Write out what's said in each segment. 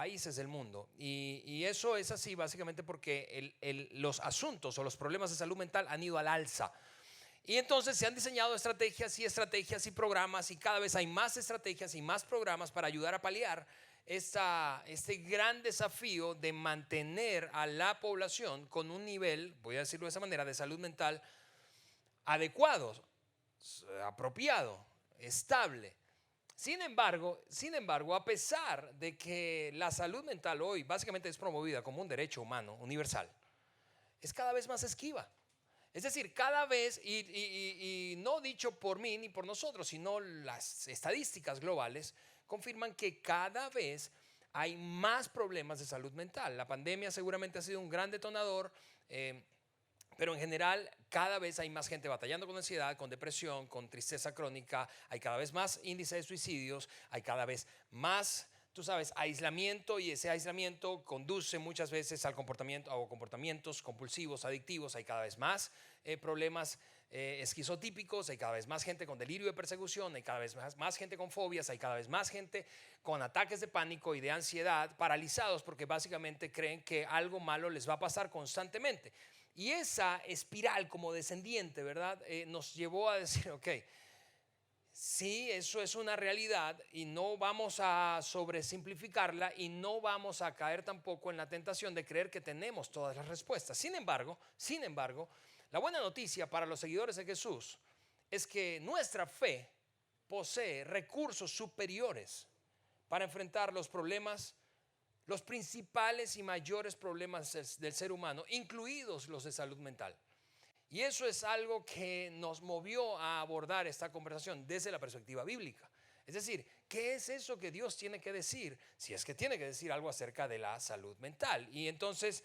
países del mundo. Y eso es así básicamente porque los asuntos o los problemas de salud mental han ido al alza. Y entonces se han diseñado estrategias y programas, y cada vez hay más estrategias y más programas para ayudar a paliar este gran desafío de mantener a la población con un nivel, voy a decirlo de esa manera, de salud mental adecuado, apropiado, estable. Sin embargo, a pesar de que la salud mental hoy básicamente es promovida como un derecho humano universal, es cada vez más esquiva. Es decir, cada vez, y no dicho por mí ni por nosotros, sino las estadísticas globales confirman que cada vez hay más problemas de salud mental. La pandemia seguramente ha sido un gran detonador, pero en general cada vez hay más gente batallando con ansiedad, con depresión, con tristeza crónica. Hay cada vez más índice de suicidios, hay cada vez más, tú sabes, aislamiento, y ese aislamiento conduce muchas veces al comportamiento o comportamientos compulsivos, adictivos. Hay cada vez más problemas esquizotípicos, hay cada vez más gente con delirio de persecución, hay cada vez más gente con fobias, hay cada vez más gente con ataques de pánico y de ansiedad, paralizados porque básicamente creen que algo malo les va a pasar constantemente. Y esa espiral como descendiente, ¿verdad? Nos llevó a decir, ok, sí, eso es una realidad y no vamos a sobresimplificarla, y no vamos a caer tampoco en la tentación de creer que tenemos todas las respuestas. Sin embargo, la buena noticia para los seguidores de Jesús es que nuestra fe posee recursos superiores para enfrentar los problemas, los principales y mayores problemas del ser humano, incluidos los de salud mental. Y eso es algo que nos movió a abordar esta conversación desde la perspectiva bíblica. Es decir, ¿qué es eso que Dios tiene que decir, si es que tiene que decir algo acerca de la salud mental? Y entonces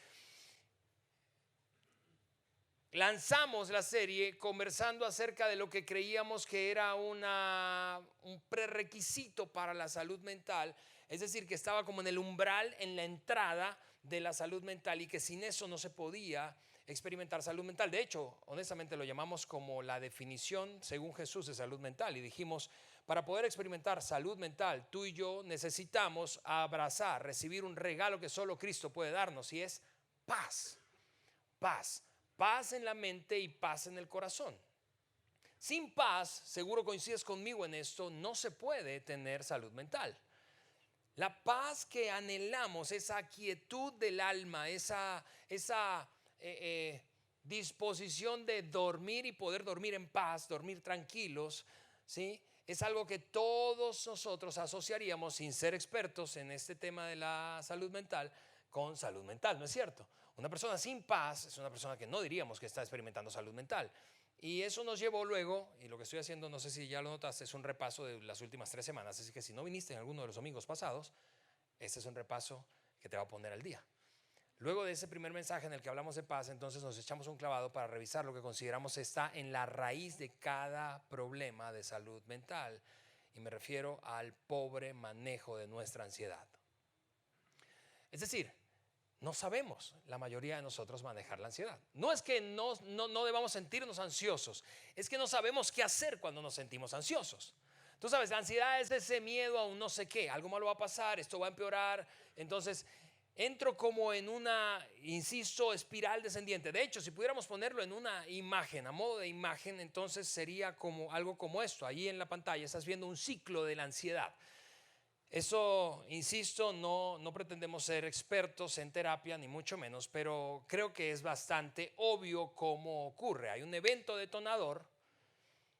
lanzamos la serie conversando acerca de lo que creíamos que era un prerequisito para la salud mental, es decir, que estaba como en el umbral, en la entrada de la salud mental, y que sin eso no se podía experimentar salud mental. De hecho, honestamente lo llamamos como la definición según Jesús de salud mental, y dijimos, para poder experimentar salud mental, tú y yo necesitamos abrazar, recibir un regalo que solo Cristo puede darnos, y es paz. Paz en la mente y paz en el corazón. Sin paz, seguro coincides conmigo en esto, no se puede tener salud mental. La paz que anhelamos, esa quietud del alma, esa disposición de dormir y poder dormir en paz, dormir tranquilos, ¿sí? Es algo que todos nosotros asociaríamos, sin ser expertos en este tema de la salud mental, con salud mental, ¿no es cierto? Una persona sin paz es una persona que no diríamos que está experimentando salud mental. Y eso nos llevó luego, y lo que estoy haciendo, no sé si ya lo notaste, es un repaso de las últimas 3 semanas. Así que si no viniste en alguno de los domingos pasados, este es un repaso que te va a poner al día. Luego de ese primer mensaje en el que hablamos de paz, entonces nos echamos un clavado para revisar lo que consideramos está en la raíz de cada problema de salud mental. Y me refiero al pobre manejo de nuestra ansiedad. Es decir, no sabemos la mayoría de nosotros manejar la ansiedad. No es que no debamos sentirnos ansiosos, es que no sabemos qué hacer cuando nos sentimos ansiosos. Tú sabes, la ansiedad es ese miedo a un no sé qué, algo malo va a pasar, esto va a empeorar. Entonces entro como en una, insisto, espiral descendiente. De hecho, si pudiéramos ponerlo en una imagen, a modo de imagen, entonces sería como algo como esto. Ahí en la pantalla estás viendo un ciclo de la ansiedad. Eso, insisto, no pretendemos ser expertos en terapia, ni mucho menos, pero creo que es bastante obvio cómo ocurre. Hay un evento detonador,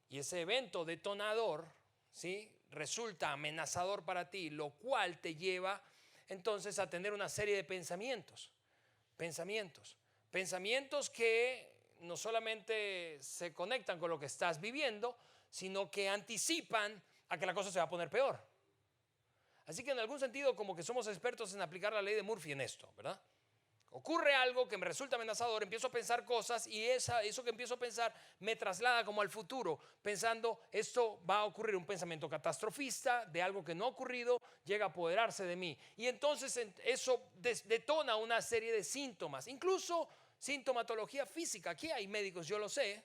y ese evento detonador, ¿sí?, resulta amenazador para ti, lo cual te lleva entonces a tener una serie de pensamientos que no solamente se conectan con lo que estás viviendo, sino que anticipan a que la cosa se va a poner peor. Así que en algún sentido como que somos expertos en aplicar la ley de Murphy en esto, ¿verdad? Ocurre algo que me resulta amenazador, empiezo a pensar cosas, y eso que empiezo a pensar me traslada como al futuro, pensando esto va a ocurrir, un pensamiento catastrofista de algo que no ha ocurrido, llega a apoderarse de mí. Y entonces eso detona una serie de síntomas, incluso sintomatología física. Aquí hay médicos, yo lo sé,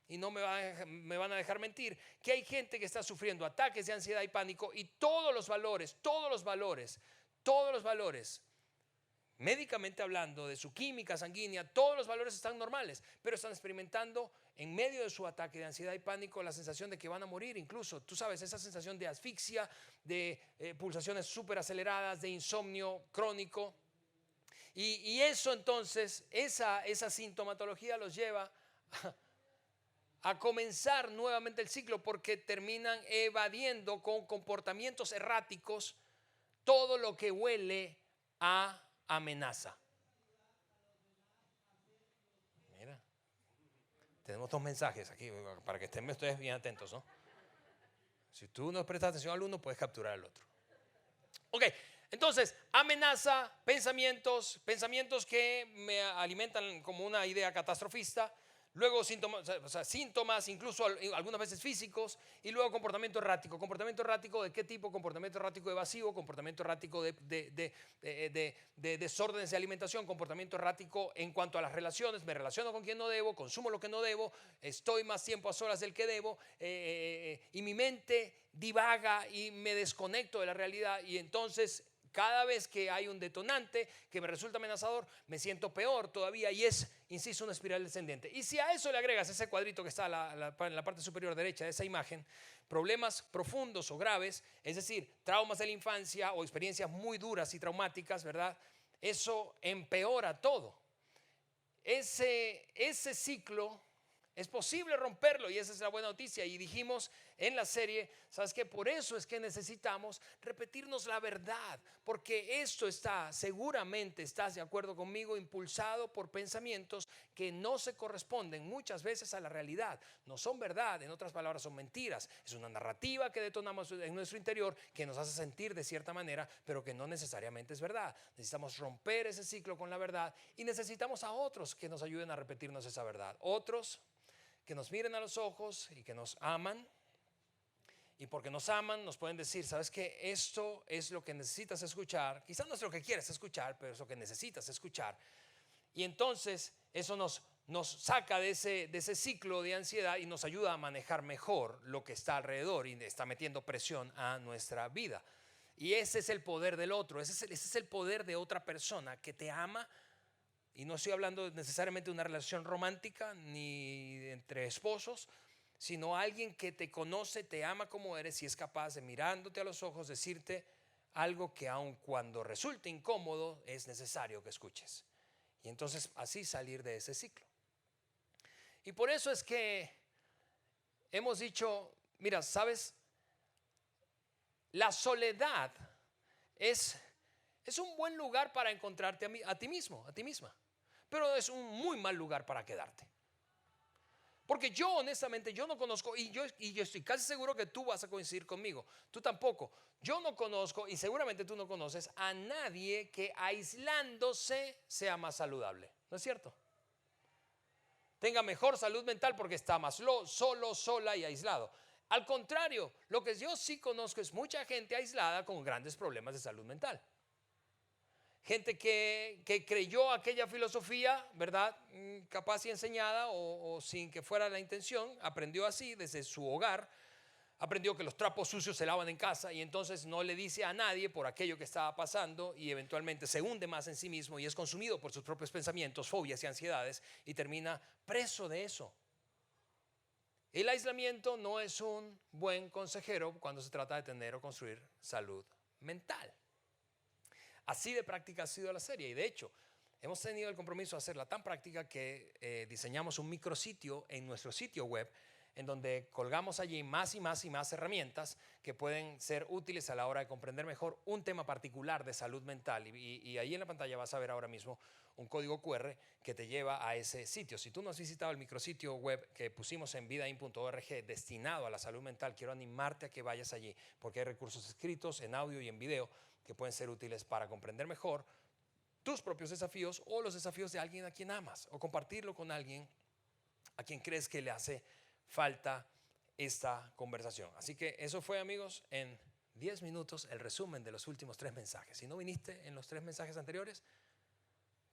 y no me van a dejar mentir, que hay gente que está sufriendo ataques de ansiedad y pánico, y todos los valores todos los valores, médicamente hablando, de su química sanguínea, todos los valores están normales, pero están experimentando en medio de su ataque de ansiedad y pánico la sensación de que van a morir. Incluso, tú sabes, esa sensación de asfixia, de pulsaciones súper aceleradas, de insomnio crónico. Y eso entonces, esa sintomatología los lleva a comenzar nuevamente el ciclo, porque terminan evadiendo con comportamientos erráticos todo lo que huele a amenaza. Mira, tenemos 2 mensajes aquí para que estén ustedes bien atentos, ¿no? Si tú no prestas atención al uno, puedes capturar al otro. Ok, entonces, amenaza, pensamientos que me alimentan como una idea catastrofista. Luego síntomas, incluso algunas veces físicos, y luego comportamiento errático. ¿Comportamiento errático de qué tipo? Comportamiento errático evasivo, comportamiento errático de desórdenes de alimentación, comportamiento errático en cuanto a las relaciones. Me relaciono con quien no debo, consumo lo que no debo, estoy más tiempo a solas del que debo, y mi mente divaga y me desconecto de la realidad, y entonces cada vez que hay un detonante que me resulta amenazador, me siento peor todavía, y es, insisto, una espiral descendente. Y si a eso le agregas ese cuadrito que está en la parte superior derecha de esa imagen, problemas profundos o graves, es decir, traumas de la infancia o experiencias muy duras y traumáticas, ¿verdad? Eso empeora todo. Ese ciclo es posible romperlo, y esa es la buena noticia. Y dijimos en la serie, ¿sabes qué? Por eso es que necesitamos repetirnos la verdad, porque esto está, seguramente estás de acuerdo conmigo, impulsado por pensamientos que no se corresponden muchas veces a la realidad. No son verdad, en otras palabras son mentiras. Es una narrativa que detonamos en nuestro interior, que nos hace sentir de cierta manera, pero que no necesariamente es verdad. Necesitamos romper ese ciclo con la verdad, y necesitamos a otros que nos ayuden a repetirnos esa verdad. Otros que nos miren a los ojos y que nos aman, y porque nos aman nos pueden decir, ¿sabes qué? Esto es lo que necesitas escuchar. Quizás no es lo que quieres escuchar, pero es lo que necesitas escuchar. Y entonces eso nos saca de ese ciclo de ansiedad y nos ayuda a manejar mejor lo que está alrededor y está metiendo presión a nuestra vida. Y ese es el poder del otro, ese es el poder de otra persona que te ama. Y no estoy hablando necesariamente de una relación romántica ni entre esposos, sino alguien que te conoce, te ama como eres, y es capaz de, mirándote a los ojos, decirte algo que aun cuando resulte incómodo es necesario que escuches. Y entonces así salir de ese ciclo. Y por eso es que hemos dicho, mira, ¿sabes? La soledad es un buen lugar para encontrarte a ti mismo, a ti misma. Pero es un muy mal lugar para quedarte. Porque yo honestamente, yo no conozco, y yo estoy casi seguro que tú vas a coincidir conmigo, tú tampoco. Yo no conozco, y seguramente tú no conoces a nadie que aislándose sea más saludable. ¿No es cierto? Tenga mejor salud mental porque está más solo, sola y aislado. Al contrario, lo que yo sí conozco es mucha gente aislada con grandes problemas de salud mental. Gente que creyó aquella filosofía, ¿verdad? Capaz y enseñada o sin que fuera la intención, aprendió así desde su hogar, aprendió que los trapos sucios se lavan en casa, y entonces no le dice a nadie por aquello que estaba pasando, y eventualmente se hunde más en sí mismo y es consumido por sus propios pensamientos, fobias y ansiedades, y termina preso de eso. El aislamiento no es un buen consejero cuando se trata de tener o construir salud mental. Así de práctica ha sido la serie, y de hecho hemos tenido el compromiso de hacerla tan práctica que diseñamos un micrositio en nuestro sitio web, en donde colgamos allí más y más y más herramientas que pueden ser útiles a la hora de comprender mejor un tema particular de salud mental. Y ahí en la pantalla vas a ver ahora mismo un código QR que te lleva a ese sitio. Si tú no has visitado el micrositio web que pusimos en vidain.org destinado a la salud mental, quiero animarte a que vayas allí, porque hay recursos escritos en audio y en video que pueden ser útiles para comprender mejor tus propios desafíos o los desafíos de alguien a quien amas, o compartirlo con alguien a quien crees que le hace falta esta conversación. Así que eso fue, amigos, en 10 minutos el resumen de los últimos 3 mensajes. Si no viniste en los 3 mensajes anteriores,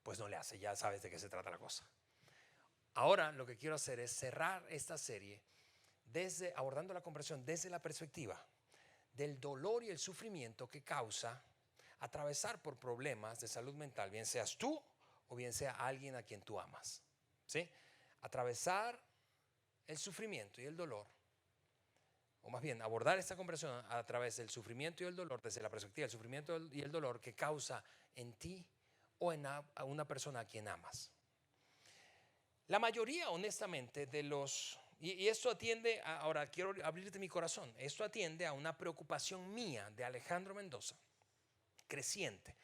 pues no le hace, ya sabes de qué se trata la cosa. Ahora lo que quiero hacer es cerrar esta serie abordando la conversión desde la perspectiva del dolor y el sufrimiento que causa atravesar por problemas de salud mental, bien seas tú o bien sea alguien a quien tú amas, ¿sí? Atravesar el sufrimiento y el dolor, o más bien abordar esta conversación a través del sufrimiento y el dolor, desde la perspectiva del sufrimiento y el dolor que causa en ti o en a una persona a quien amas. La mayoría, honestamente, de los... Y esto atiende, ahora quiero abrirte mi corazón, esto atiende a una preocupación mía de Alejandro Mendoza, creciente.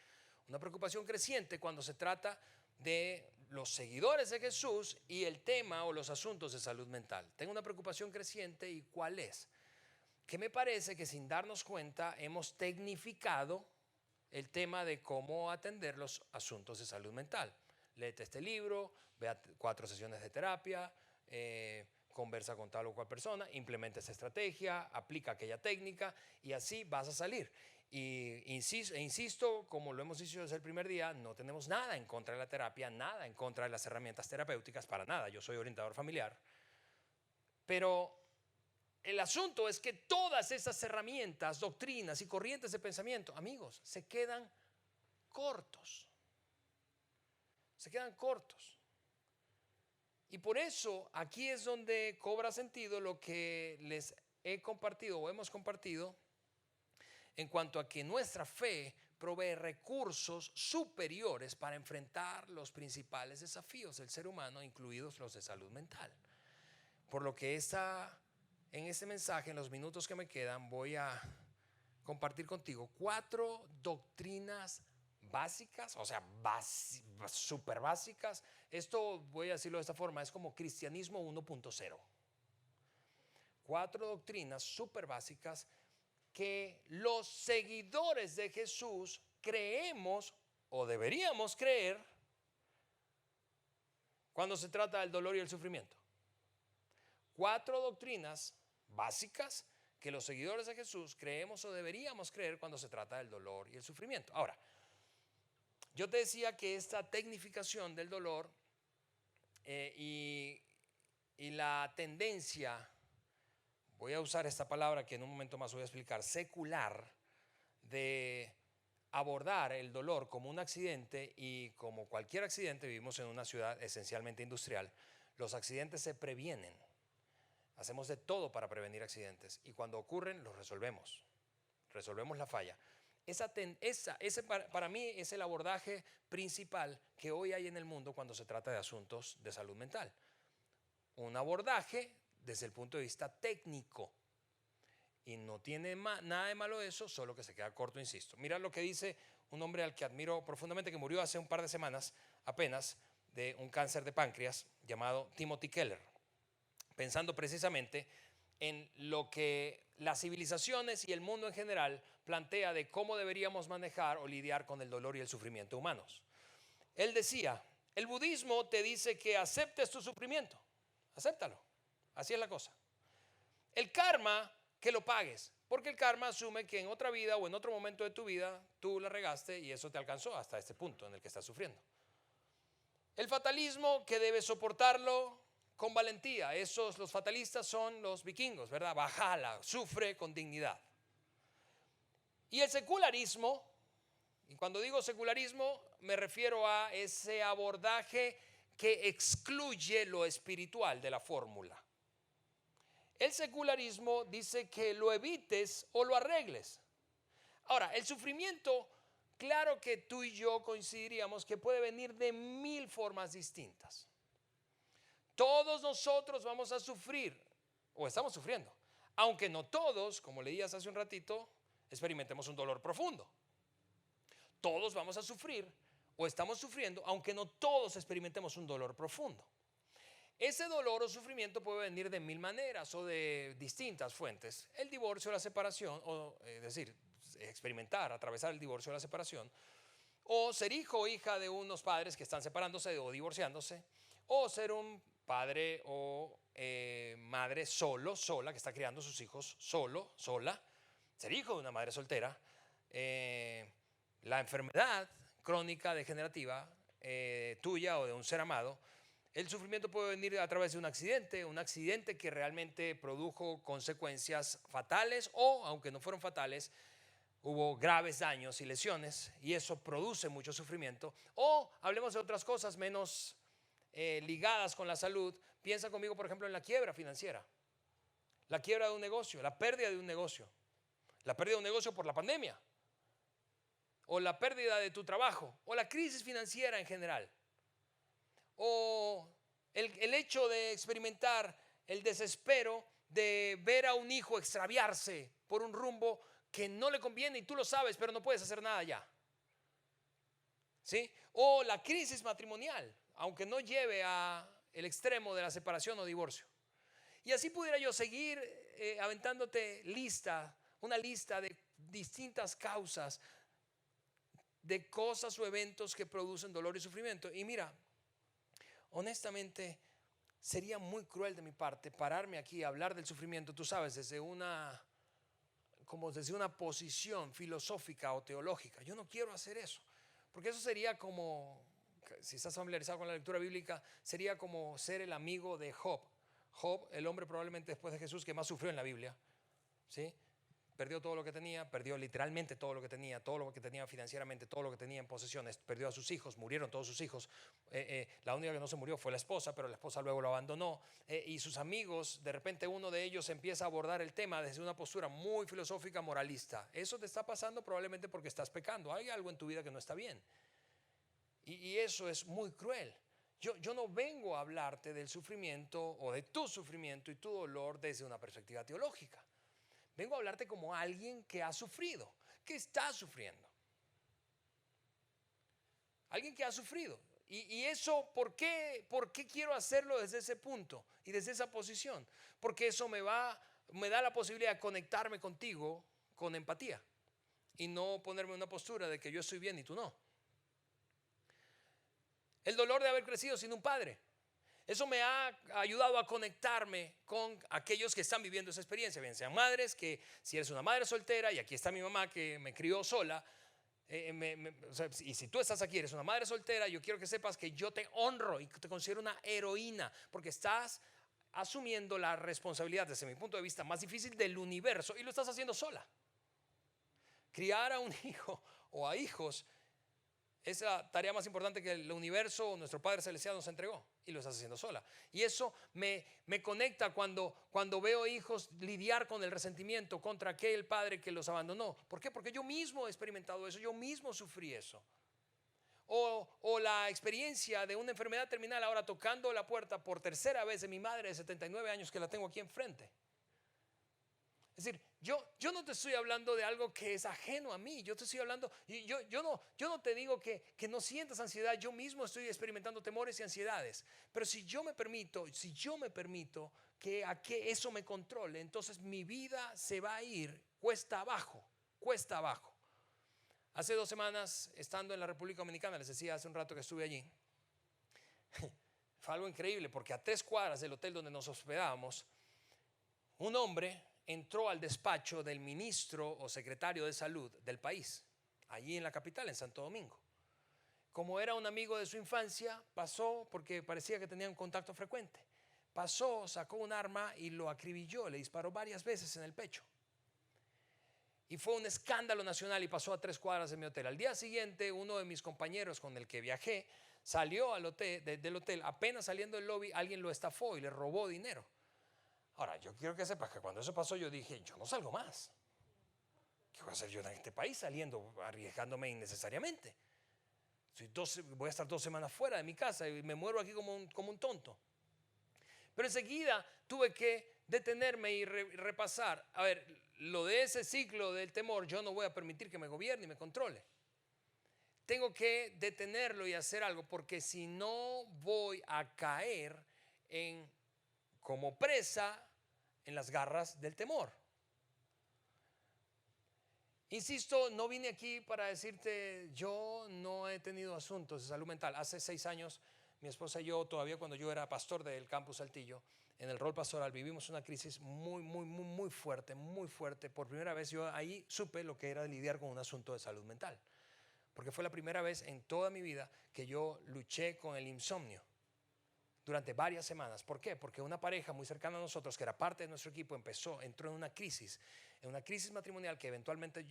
Una preocupación creciente cuando se trata de los seguidores de Jesús y el tema o los asuntos de salud mental. Tengo una preocupación creciente, ¿y cuál es? Que me parece que sin darnos cuenta hemos tecnificado el tema de cómo atender los asuntos de salud mental. Léete este libro, vea 4 sesiones de terapia, conversa con tal o cual persona, implementa esa estrategia, aplica aquella técnica y así vas a salir. Y insisto, como lo hemos dicho desde el primer día, no tenemos nada en contra de la terapia, nada en contra de las herramientas terapéuticas, para nada. Yo soy orientador familiar. Pero el asunto es que todas esas herramientas, doctrinas y corrientes de pensamiento, amigos, se quedan cortos. Se quedan cortos. Y por eso aquí es donde cobra sentido lo que les he compartido o hemos compartido en cuanto a que nuestra fe provee recursos superiores para enfrentar los principales desafíos del ser humano, incluidos los de salud mental. Por lo que en este mensaje, en los minutos que me quedan, voy a compartir contigo 4 doctrinas básicas, o sea, súper básicas. Esto, voy a decirlo de esta forma, es como cristianismo 1.0. 4 doctrinas súper básicas que los seguidores de Jesús creemos o deberíamos creer cuando se trata del dolor y el sufrimiento. 4 doctrinas básicas que los seguidores de Jesús creemos o deberíamos creer cuando se trata del dolor y el sufrimiento. Ahora, yo te decía que esta tecnificación del dolor y la tendencia, voy a usar esta palabra que en un momento más voy a explicar, secular, de abordar el dolor como un accidente, y como cualquier accidente, vivimos en una ciudad esencialmente industrial, los accidentes se previenen. Hacemos de todo para prevenir accidentes y cuando ocurren los resolvemos la falla. Ese para mí es el abordaje principal que hoy hay en el mundo cuando se trata de asuntos de salud mental. Un abordaje desde el punto de vista técnico. Y no tiene nada de malo eso, solo que se queda corto, insisto. Mira lo que dice un hombre al que admiro profundamente, que murió hace un par de semanas apenas de un cáncer de páncreas, llamado Timothy Keller, pensando precisamente en lo que las civilizaciones y el mundo en general plantea de cómo deberíamos manejar o lidiar con el dolor y el sufrimiento humanos. Él decía, el budismo te dice que aceptes tu sufrimiento, acéptalo, así es la cosa. El karma, que lo pagues, porque el karma asume que en otra vida o en otro momento de tu vida tú la regaste y eso te alcanzó hasta este punto en el que estás sufriendo. El fatalismo, que debes soportarlo con valentía. Los fatalistas son los vikingos, ¿verdad? Valhalla, sufre con dignidad. Y el secularismo, y cuando digo secularismo me refiero a ese abordaje que excluye lo espiritual de la fórmula. El secularismo dice que lo evites o lo arregles. Ahora, el sufrimiento, claro que tú y yo coincidiríamos que puede venir de 1000 formas distintas. Todos nosotros vamos a sufrir o estamos sufriendo, aunque no todos, como leías hace un ratito, experimentemos un dolor profundo. Todos vamos a sufrir o estamos sufriendo, aunque no todos experimentemos un dolor profundo. Ese dolor o sufrimiento puede venir de 1000 maneras o de distintas fuentes. El divorcio o la separación, es decir, experimentar, atravesar el divorcio o la separación, o ser hijo o hija de unos padres que están separándose o divorciándose, o ser un padre o madre sola, que está criando a sus hijos sola, ser hijo de una madre soltera, la enfermedad crónica degenerativa tuya o de un ser amado. El sufrimiento puede venir a través de un accidente que realmente produjo consecuencias fatales o, aunque no fueron fatales, hubo graves daños y lesiones y eso produce mucho sufrimiento. O hablemos de otras cosas menos ligadas con la salud. Piensa conmigo, por ejemplo, en la quiebra financiera, la quiebra de un negocio, la pérdida de un negocio, la pérdida de un negocio por la pandemia, o la pérdida de tu trabajo, o la crisis financiera en general, o el hecho de experimentar el desespero de ver a un hijo extraviarse por un rumbo que no le conviene y tú lo sabes, pero no puedes hacer nada ya. ¿Sí? O la crisis matrimonial, aunque no lleve a el extremo de la separación o divorcio. Y así pudiera yo seguir aventándote una lista de distintas causas de cosas o eventos que producen dolor y sufrimiento. Y mira, honestamente, sería muy cruel de mi parte pararme aquí a hablar del sufrimiento, tú sabes, desde una posición filosófica o teológica. Yo no quiero hacer eso, porque eso sería como, si estás familiarizado con la lectura bíblica, sería como ser el amigo de Job. Job, el hombre probablemente después de Jesús que más sufrió en la Biblia, ¿sí? Perdió todo lo que tenía, perdió literalmente todo lo que tenía financieramente, todo lo que tenía en posesiones, perdió a sus hijos, murieron todos sus hijos. La única que no se murió fue la esposa, pero la esposa luego lo abandonó. Y sus amigos, de repente uno de ellos empieza a abordar el tema desde una postura muy filosófica, moralista. Eso te está pasando probablemente porque estás pecando. Hay algo en tu vida que no está bien. Y eso es muy cruel. Yo no vengo a hablarte del sufrimiento o de tu sufrimiento y tu dolor desde una perspectiva teológica. Vengo a hablarte como alguien que ha sufrido, que está sufriendo. Alguien que ha sufrido. Y eso, ¿por qué quiero hacerlo desde ese punto y desde esa posición? Porque eso me da la posibilidad de conectarme contigo con empatía y no ponerme en una postura de que yo estoy bien y tú no. El dolor de haber crecido sin un padre. Eso me ha ayudado a conectarme con aquellos que están viviendo esa experiencia, bien sean madres, que si eres una madre soltera, y aquí está mi mamá que me crió sola, o sea, y si tú estás aquí, eres una madre soltera, yo quiero que sepas que yo te honro y te considero una heroína, porque estás asumiendo la responsabilidad desde mi punto de vista más difícil del universo y lo estás haciendo sola. Criar a un hijo o a hijos es la tarea más importante que el universo o nuestro Padre Celestial nos entregó y lo estás haciendo sola. Y eso me conecta cuando veo hijos lidiar con el resentimiento contra aquel padre que los abandonó. ¿Por qué? Porque yo mismo he experimentado eso, yo mismo sufrí eso. O la experiencia de una enfermedad terminal ahora tocando la puerta por tercera vez de mi madre de 79 años que la tengo aquí enfrente. Es decir, yo no te estoy hablando de algo que es ajeno a mí. Yo te estoy hablando, y yo no te digo que no sientas ansiedad. Yo mismo estoy experimentando temores y ansiedades. Pero si yo me permito que eso me controle, entonces mi vida se va a ir cuesta abajo, cuesta abajo. Hace 2 semanas, estando en la República Dominicana, les decía hace un rato que estuve allí, fue algo increíble porque a 3 cuadras del hotel donde nos hospedábamos, un hombre entró al despacho del ministro o secretario de salud del país, allí en la capital, en Santo Domingo. Como era un amigo de su infancia, pasó, porque parecía que tenía un contacto frecuente, pasó, sacó un arma y lo acribilló, le disparó varias veces en el pecho. Y fue un escándalo nacional y pasó a 3 cuadras de mi hotel. Al día siguiente, uno de mis compañeros con el que viajé salió del hotel, apenas saliendo del lobby, alguien lo estafó y le robó dinero. Ahora, yo quiero que sepas que cuando eso pasó yo dije, yo no salgo más. ¿Qué voy a hacer yo en este país saliendo, arriesgándome innecesariamente? Voy a estar 2 semanas fuera de mi casa y me muero aquí como un tonto. Pero enseguida tuve que detenerme y repasar. A ver, lo de ese ciclo del temor, yo no voy a permitir que me gobierne y me controle. Tengo que detenerlo y hacer algo, porque si no voy a caer como presa en las garras del temor. Insisto, no vine aquí para decirte, yo no he tenido asuntos de salud mental. Hace 6 años, mi esposa y yo, todavía cuando yo era pastor del campus Saltillo, en el rol pastoral, vivimos una crisis muy fuerte, muy fuerte. Por primera vez yo ahí supe lo que era lidiar con un asunto de salud mental. Porque fue la primera vez en toda mi vida que yo luché con el insomnio. durante varias semanas. ¿Por qué? Porque una pareja muy cercana a nosotros, que era parte de nuestro equipo, entró en una crisis matrimonial que eventualmente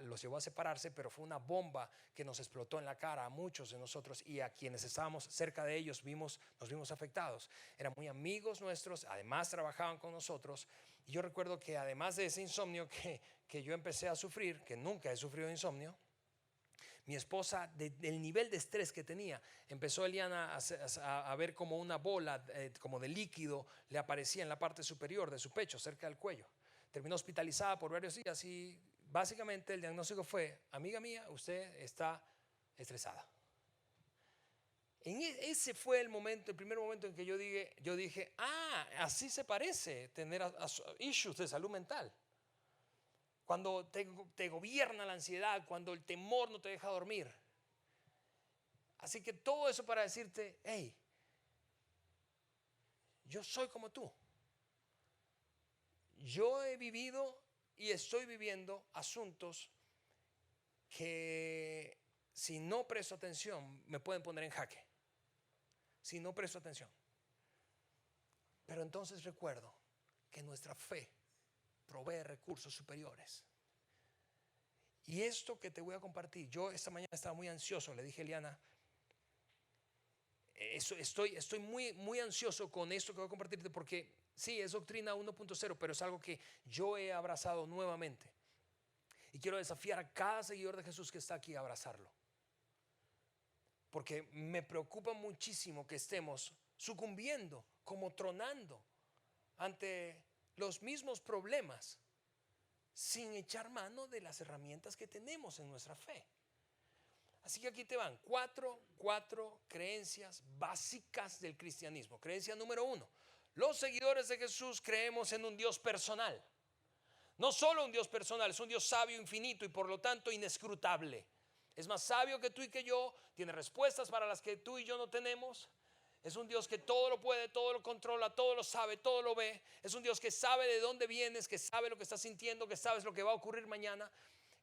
los llevó a separarse, pero fue una bomba que nos explotó en la cara a muchos de nosotros, y a quienes estábamos cerca de ellos nos vimos afectados. Eran muy amigos nuestros, además trabajaban con nosotros, y yo recuerdo que además de ese insomnio que yo empecé a sufrir, que nunca he sufrido insomnio, mi esposa, del nivel de estrés que tenía, empezó Eliana a ver como una bola como de líquido le aparecía en la parte superior de su pecho, cerca del cuello. Terminó hospitalizada por varios días, y básicamente el diagnóstico fue: amiga mía, usted está estresada. Ese fue el primer momento en que yo dije, así se parece tener issues de salud mental. Cuando te gobierna la ansiedad, cuando el temor no te deja dormir. Así que todo eso para decirte: hey, yo soy como tú. Yo he vivido y estoy viviendo asuntos que, si no presto atención, me pueden poner en jaque. Si no presto atención. Pero entonces recuerdo que nuestra fe provee recursos superiores. Y esto que te voy a compartir, yo esta mañana estaba muy ansioso, le dije a Eliana, estoy muy, muy ansioso con esto que voy a compartirte, porque sí, es doctrina 1.0, pero es algo que yo he abrazado nuevamente. Y quiero desafiar a cada seguidor de Jesús que está aquí a abrazarlo. Porque me preocupa muchísimo que estemos sucumbiendo, como tronando ante los mismos problemas, sin echar mano de las herramientas que tenemos en nuestra fe. Así que aquí te van cuatro creencias básicas del cristianismo. Creencia número 1: los seguidores de Jesús creemos en un Dios personal. No solo un Dios personal, es un Dios sabio, infinito y por lo tanto inescrutable. Es más sabio que tú y que yo, tiene respuestas para las que tú y yo no tenemos. Es un Dios que todo lo puede, todo lo controla, todo lo sabe, todo lo ve. Es un Dios que sabe de dónde vienes, que sabe lo que estás sintiendo, que sabes lo que va a ocurrir mañana,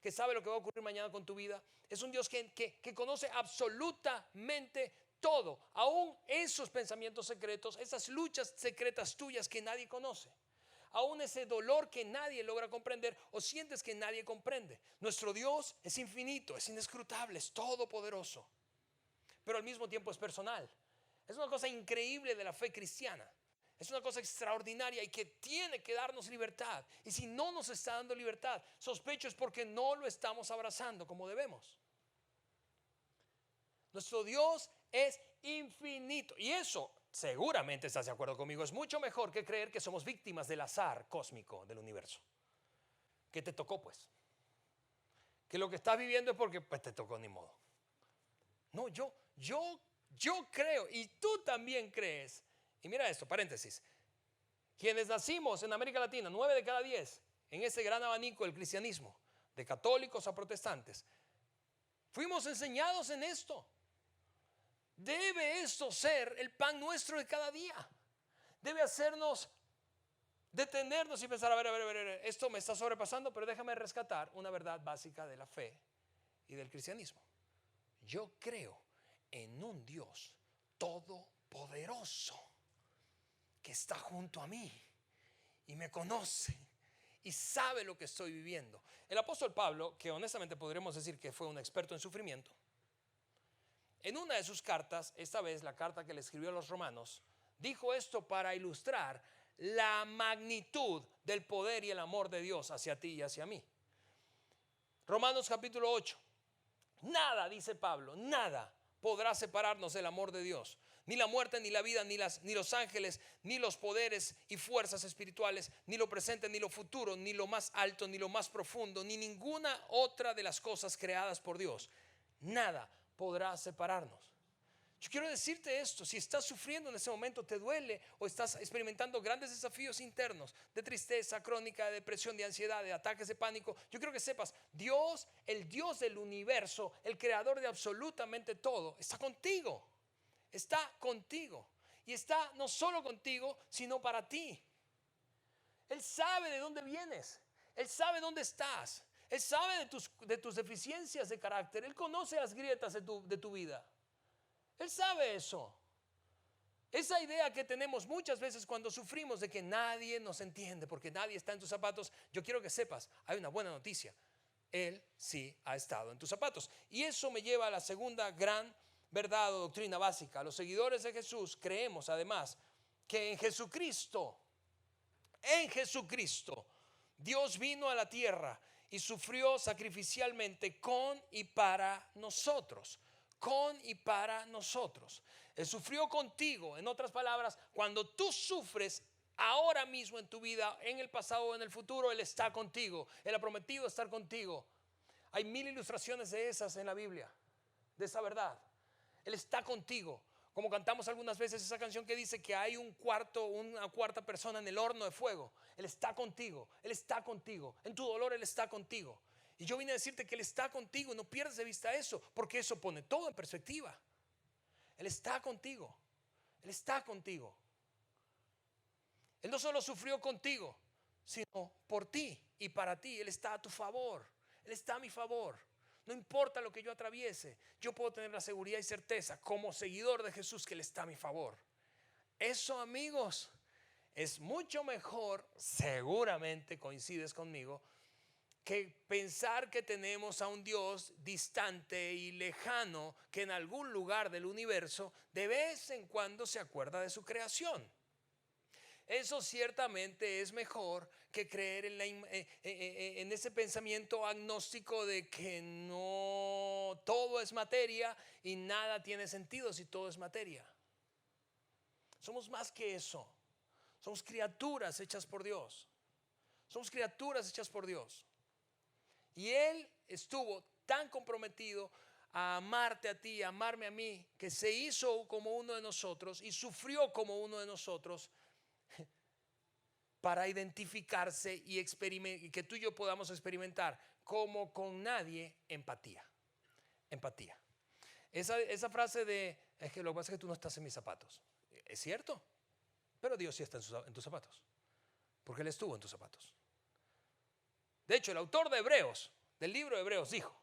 que sabe lo que va a ocurrir mañana con tu vida. Es un Dios que conoce absolutamente todo, aún esos pensamientos secretos, esas luchas secretas tuyas que nadie conoce. Aún ese dolor que nadie logra comprender o sientes que nadie comprende. Nuestro Dios es infinito, es inescrutable, es todopoderoso, pero al mismo tiempo es personal. Es una cosa increíble de la fe cristiana. Es una cosa extraordinaria y que tiene que darnos libertad. Y si no nos está dando libertad, sospecho es porque no lo estamos abrazando como debemos. Nuestro Dios es infinito. Y eso, seguramente estás de acuerdo conmigo, es mucho mejor que creer que somos víctimas del azar cósmico del universo. Que te tocó, pues. Que lo que estás viviendo es porque pues, te tocó, ni modo. No, yo creo, y tú también crees. Y mira esto, paréntesis. Quienes nacimos en América Latina, 9 de cada 10, en ese gran abanico del cristianismo, de católicos a protestantes, fuimos enseñados en esto. Debe esto ser el pan nuestro de cada día. Debe hacernos detenernos y pensar, a ver, esto me está sobrepasando, pero déjame rescatar una verdad básica de la fe y del cristianismo. Yo creo en un Dios todopoderoso que está junto a mí y me conoce y sabe lo que estoy viviendo. El apóstol Pablo, que honestamente podríamos decir que fue un experto en sufrimiento, en una de sus cartas, esta vez la carta que le escribió a los romanos, dijo esto para ilustrar la magnitud del poder y el amor de Dios hacia ti y hacia mí. Romanos capítulo 8. Nada, dice Pablo, nada podrá separarnos del amor de Dios. Ni la muerte, ni la vida, ni los ángeles, ni los poderes y fuerzas espirituales, ni lo presente, ni lo futuro, ni lo más alto, ni lo más profundo, ni ninguna otra de las cosas creadas por Dios. Nada podrá separarnos. Yo quiero decirte esto: si estás sufriendo en ese momento, te duele o estás experimentando grandes desafíos internos de tristeza crónica, de depresión, de ansiedad, de ataques de pánico, yo quiero que sepas, Dios, el Dios del universo, el creador de absolutamente todo, está contigo. Está contigo. Y está no solo contigo, sino para ti. Él sabe de dónde vienes. Él sabe dónde estás. Él sabe de tus deficiencias de carácter. Él conoce las grietas de tu vida. Él sabe eso. Esa idea que tenemos muchas veces cuando sufrimos de que nadie nos entiende porque nadie está en tus zapatos, yo quiero que sepas, hay una buena noticia. Él sí ha estado en tus zapatos. Y eso me lleva a la segunda gran verdad o doctrina básica. Los seguidores de Jesús creemos además que en Jesucristo, Dios vino a la tierra y sufrió sacrificialmente con y para nosotros. Con y para nosotros. Él sufrió contigo. En otras palabras, cuando tú sufres ahora mismo en tu vida, en el pasado o en el futuro, Él está contigo. Él ha prometido estar contigo. Hay 1000 ilustraciones de esas en la Biblia, de esa verdad. Él está contigo. Como cantamos algunas veces esa canción que dice que hay una cuarta persona en el horno de fuego. Él está contigo, Él está contigo. En tu dolor Él está contigo. Y yo vine a decirte que Él está contigo. No pierdas de vista eso, porque eso pone todo en perspectiva. Él está contigo. Él está contigo. Él no solo sufrió contigo, sino por ti y para ti. Él está a tu favor. Él está a mi favor. No importa lo que yo atraviese, yo puedo tener la seguridad y certeza como seguidor de Jesús que Él está a mi favor. Eso, amigos, es mucho mejor, seguramente coincides conmigo, que pensar que tenemos a un Dios distante y lejano que en algún lugar del universo de vez en cuando se acuerda de su creación. Eso ciertamente es mejor que creer en ese pensamiento agnóstico de que no todo es materia y nada tiene sentido si todo es materia. Somos más que eso. Somos criaturas hechas por Dios. Somos criaturas hechas por Dios. Y Él estuvo tan comprometido a amarte a ti, a amarme a mí, que se hizo como uno de nosotros y sufrió como uno de nosotros para identificarse y que tú y yo podamos experimentar como con nadie empatía. Empatía. Esa frase de, es que lo que pasa es que tú no estás en mis zapatos. Es cierto, pero Dios sí está en tus zapatos, porque Él estuvo en tus zapatos. De hecho, el autor de Hebreos, del libro de Hebreos, dijo,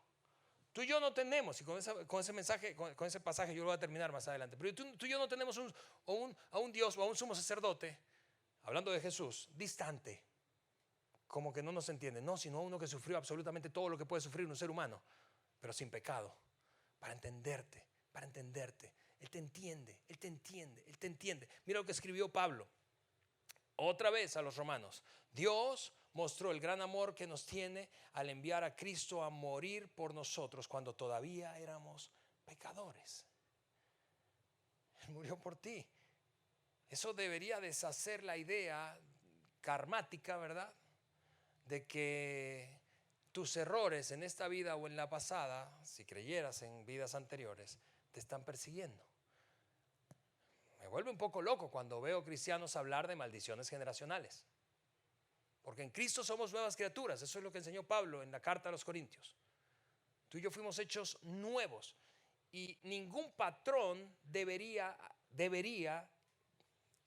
tú y yo no tenemos, y con ese mensaje, con ese pasaje yo lo voy a terminar más adelante, pero tú y yo no tenemos a un Dios o a un sumo sacerdote, hablando de Jesús, distante, como que no nos entiende, no, sino a uno que sufrió absolutamente todo lo que puede sufrir un ser humano, pero sin pecado, para entenderte. Él te entiende, Él te entiende, Él te entiende. Mira lo que escribió Pablo, otra vez a los romanos. Dios mostró el gran amor que nos tiene al enviar a Cristo a morir por nosotros cuando todavía éramos pecadores. Él murió por ti. Eso debería deshacer la idea karmática, ¿verdad? De que tus errores en esta vida o en la pasada, si creyeras en vidas anteriores, te están persiguiendo. Me vuelve un poco loco cuando veo cristianos hablar de maldiciones generacionales. Porque en Cristo somos nuevas criaturas. Eso es lo que enseñó Pablo en la carta a los Corintios. Tú y yo fuimos hechos nuevos. Y ningún patrón debería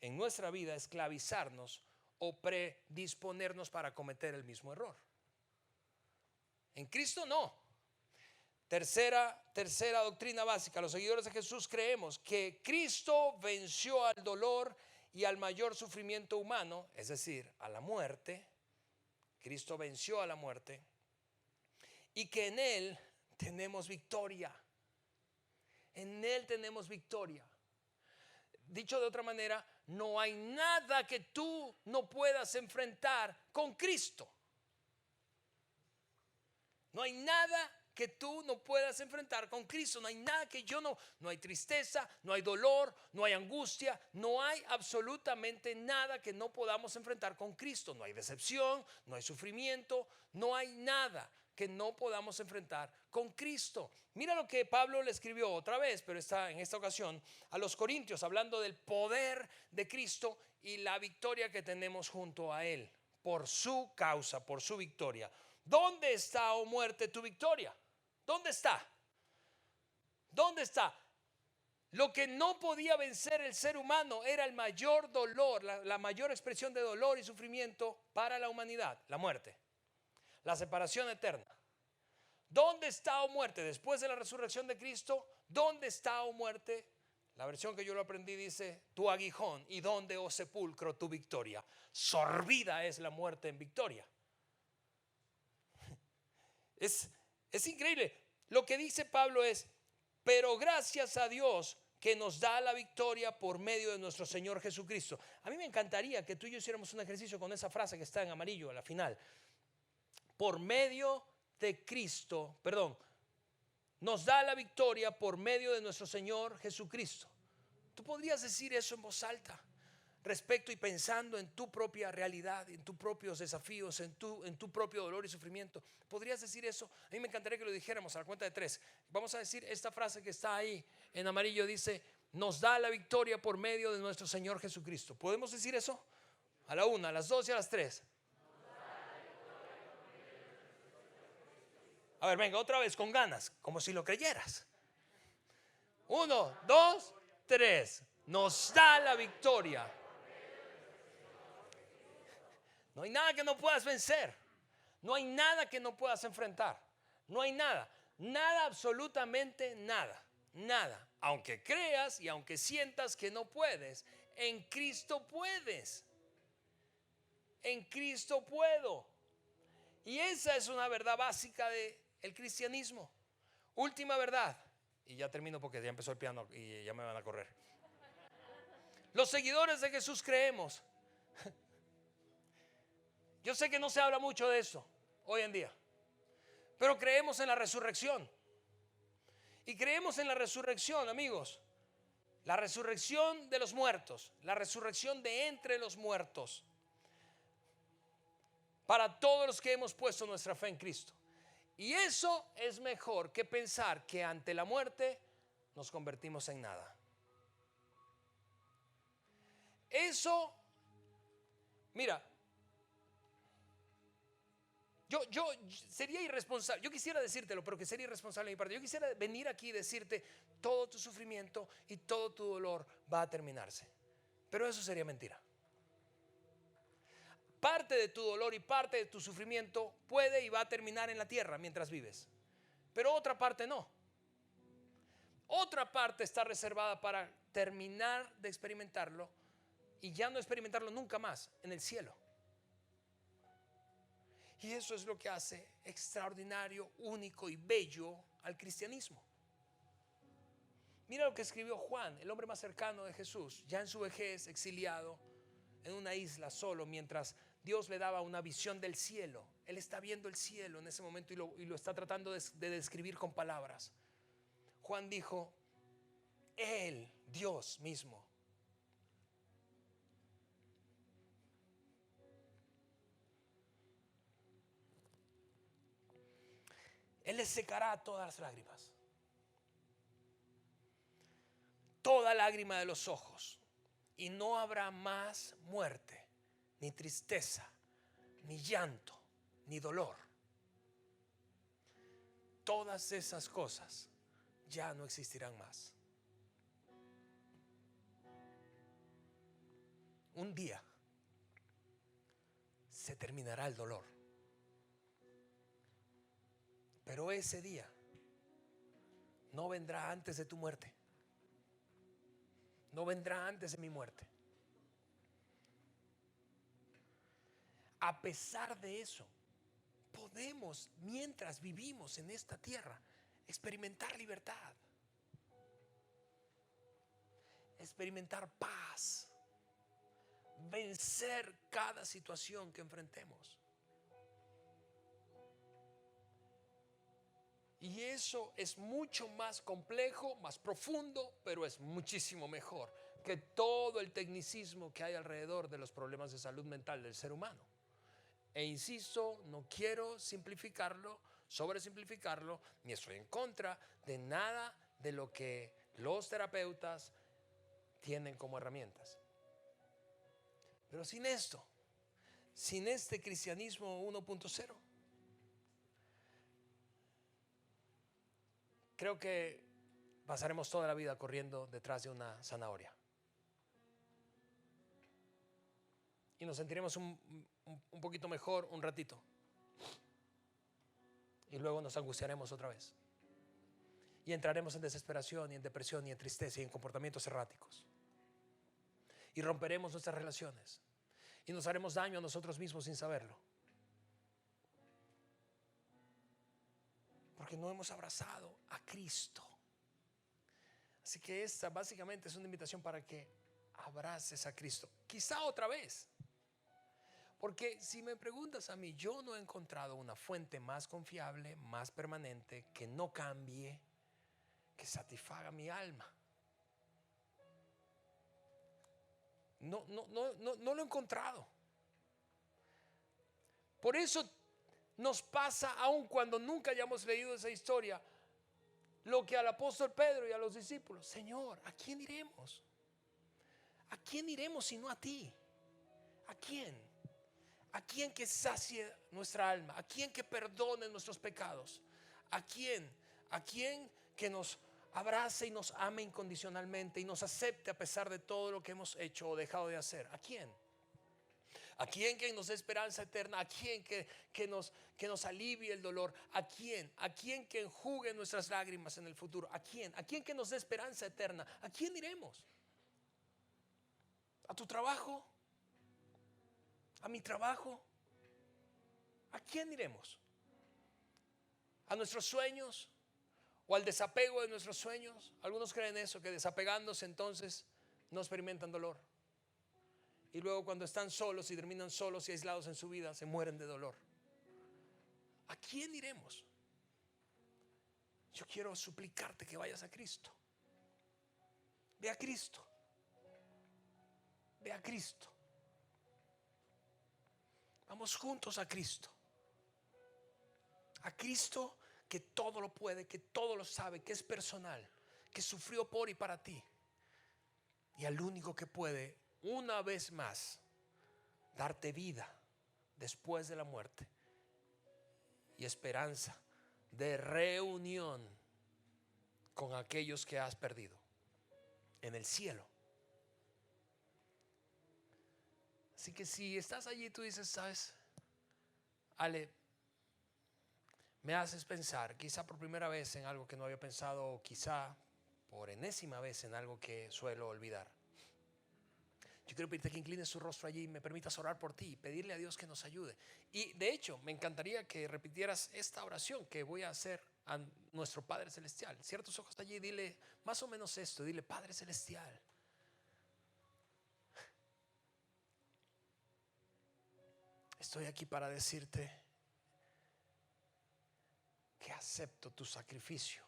en nuestra vida esclavizarnos o predisponernos para cometer el mismo error. En Cristo no. Tercera doctrina básica. Los seguidores de Jesús creemos que Cristo venció al dolor y al mayor sufrimiento humano, es decir, a la muerte. Cristo venció a la muerte y que en Él tenemos victoria. En Él tenemos victoria. Dicho de otra manera, no hay nada que tú no puedas enfrentar con Cristo. No hay nada que tú no puedas enfrentar con Cristo. No hay nada que no hay tristeza, no hay dolor, no hay angustia, no hay absolutamente nada que no podamos enfrentar con Cristo. No hay decepción, no hay sufrimiento, no hay nada que no podamos enfrentar con Cristo. Mira lo que Pablo le escribió otra vez, pero en esta ocasión a los Corintios, hablando del poder de Cristo y la victoria que tenemos junto a Él, por su causa, por su victoria. ¿Dónde está, oh muerte, tu victoria? ¿Dónde está? ¿Dónde está? Lo que no podía vencer el ser humano era el mayor dolor, la mayor expresión de dolor y sufrimiento para la humanidad, la muerte, la separación eterna. ¿Dónde está, oh muerte, después de la resurrección de Cristo? ¿Dónde está, oh muerte, La versión que yo lo aprendí dice: tu aguijón, y dónde, oh sepulcro, tu victoria. Sorbida es la muerte en victoria. Es increíble. Lo que dice Pablo es: pero gracias a Dios que nos da la victoria por medio de nuestro Señor Jesucristo. A mí me encantaría que tú y yo hiciéramos un ejercicio con esa frase que está en amarillo a la final. Por medio de Cristo, perdón, nos da la victoria por medio de nuestro Señor Jesucristo. Tú podrías decir eso en voz alta, respecto y pensando en tu propia realidad, en tus propios desafíos, en tu propio dolor y sufrimiento. ¿Podrías decir eso? A mí me encantaría que lo dijéramos a la cuenta de 3. Vamos a decir esta frase que está ahí en amarillo. Dice: nos da la victoria por medio de nuestro Señor Jesucristo. ¿Podemos decir eso? A la 1, a las 2 y a las 3. A ver, venga, otra vez con ganas, como si lo creyeras. 1, 2, 3. Nos da la victoria. No hay nada que no puedas vencer. No hay nada que no puedas enfrentar. No hay nada. Nada, absolutamente nada. Nada. Aunque creas y aunque sientas que no puedes, en Cristo puedes. En Cristo puedo. Y esa es una verdad básica del cristianismo. Última verdad. Y ya termino porque ya empezó el piano y ya me van a correr. Los seguidores de Jesús creemos. Yo sé que no se habla mucho de esto hoy en día, pero creemos en la resurrección. Y creemos en la resurrección, amigos. La resurrección de los muertos, la resurrección de entre los muertos, para todos los que hemos puesto nuestra fe en Cristo. Y eso es mejor que pensar que ante la muerte nos convertimos en nada. Eso, mira, yo sería irresponsable. Yo quisiera decírtelo, pero que sería irresponsable de mi parte. Yo quisiera venir aquí y decirte: todo tu sufrimiento y todo tu dolor va a terminarse. Pero eso sería mentira. Parte de tu dolor y parte de tu sufrimiento puede y va a terminar en la tierra mientras vives, pero otra parte no. Otra parte está reservada para terminar de experimentarlo y ya no experimentarlo nunca más en el cielo. Y eso es lo que hace extraordinario, único y bello al cristianismo. Mira lo que escribió Juan, el hombre más cercano de Jesús, ya en su vejez, exiliado en una isla solo, mientras Dios le daba una visión del cielo. Él está viendo el cielo en ese momento y lo está tratando de describir con palabras. Juan dijo: Él, Dios mismo, Él le secará todas las lágrimas, toda lágrima de los ojos, y no habrá más muerte, ni tristeza, ni llanto, ni dolor. Todas esas cosas ya no existirán más. Un día se terminará el dolor, pero ese día no vendrá antes de tu muerte. No vendrá antes de mi muerte. A pesar de eso, podemos, mientras vivimos en esta tierra, experimentar libertad, experimentar paz, vencer cada situación que enfrentemos. Y eso es mucho más complejo, más profundo, pero es muchísimo mejor que todo el tecnicismo que hay alrededor de los problemas de salud mental del ser humano. E insisto, no quiero simplificarlo, sobresimplificarlo, ni estoy en contra de nada de lo que los terapeutas tienen como herramientas. Pero sin esto, sin este cristianismo 1.0, creo que pasaremos toda la vida corriendo detrás de una zanahoria. Y nos sentiremos un poquito mejor un ratito. Y luego nos angustiaremos otra vez. y entraremos en desesperación y en depresión y en tristeza y en comportamientos erráticos. Y romperemos nuestras relaciones y nos haremos daño a nosotros mismos sin saberlo. Porque no hemos abrazado a Cristo. Así que esta básicamente es una invitación para que abraces a Cristo. Quizá otra vez. Porque si me preguntas a mí, yo no he encontrado una fuente más confiable, más permanente, que no cambie, que satisfaga mi alma. No lo he encontrado. Por eso nos pasa, aun cuando nunca hayamos leído esa historia, lo que al apóstol Pedro y a los discípulos: Señor, ¿a quién iremos? ¿A quién iremos sino a ti? ¿A quién? ¿A quién que sacie nuestra alma? ¿A quién que perdone nuestros pecados? ¿A quién? ¿A quién que nos abrace y nos ame incondicionalmente y nos acepte a pesar de todo lo que hemos hecho o dejado de hacer? ¿A quién? ¿A quién que nos dé esperanza eterna? ¿A quién que nos alivie el dolor? ¿A quién? ¿A quién que enjugue nuestras lágrimas en el futuro? ¿A quién? ¿A quién que nos dé esperanza eterna? ¿A quién iremos? ¿A tu trabajo? ¿A mi trabajo? ¿A quién iremos? ¿A nuestros sueños? ¿O al desapego de nuestros sueños? Algunos creen eso, que desapegándose entonces no experimentan dolor. Y luego cuando están solos y terminan solos y aislados en su vida, se mueren de dolor. ¿A quién iremos? Yo quiero suplicarte que vayas a Cristo. Ve a Cristo. Ve a Cristo. Vamos juntos a Cristo. A Cristo que todo lo puede, que todo lo sabe, que es personal, que sufrió por y para ti. Y al único que puede, una vez más, darte vida después de la muerte y esperanza de reunión con aquellos que has perdido en el cielo. Así que si estás allí, tú dices: sabes, Ale, me haces pensar, quizá por primera vez, en algo que no había pensado, o quizá por enésima vez en algo que suelo olvidar. Yo quiero pedirte que inclines tu rostro allí y me permitas orar por ti y pedirle a Dios que nos ayude. Y de hecho, me encantaría que repitieras esta oración que voy a hacer a nuestro Padre Celestial. Cierra tus ojos allí y dile más o menos esto. Dile: Padre Celestial, estoy aquí para decirte que acepto tu sacrificio,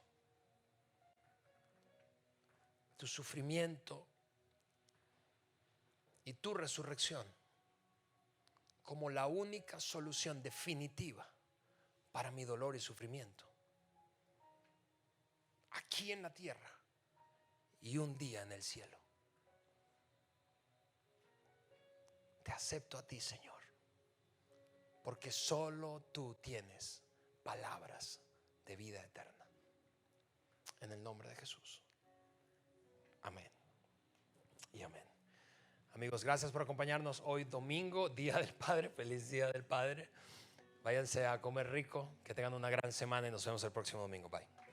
tu sufrimiento y tu resurrección como la única solución definitiva para mi dolor y sufrimiento, aquí en la tierra y un día en el cielo. Te acepto a ti, Señor, porque solo tú tienes palabras de vida eterna. En el nombre de Jesús. Amén y amén. Amigos, gracias por acompañarnos hoy domingo, Día del Padre. Feliz Día del Padre. Váyanse a comer rico, que tengan una gran semana y nos vemos el próximo domingo. Bye.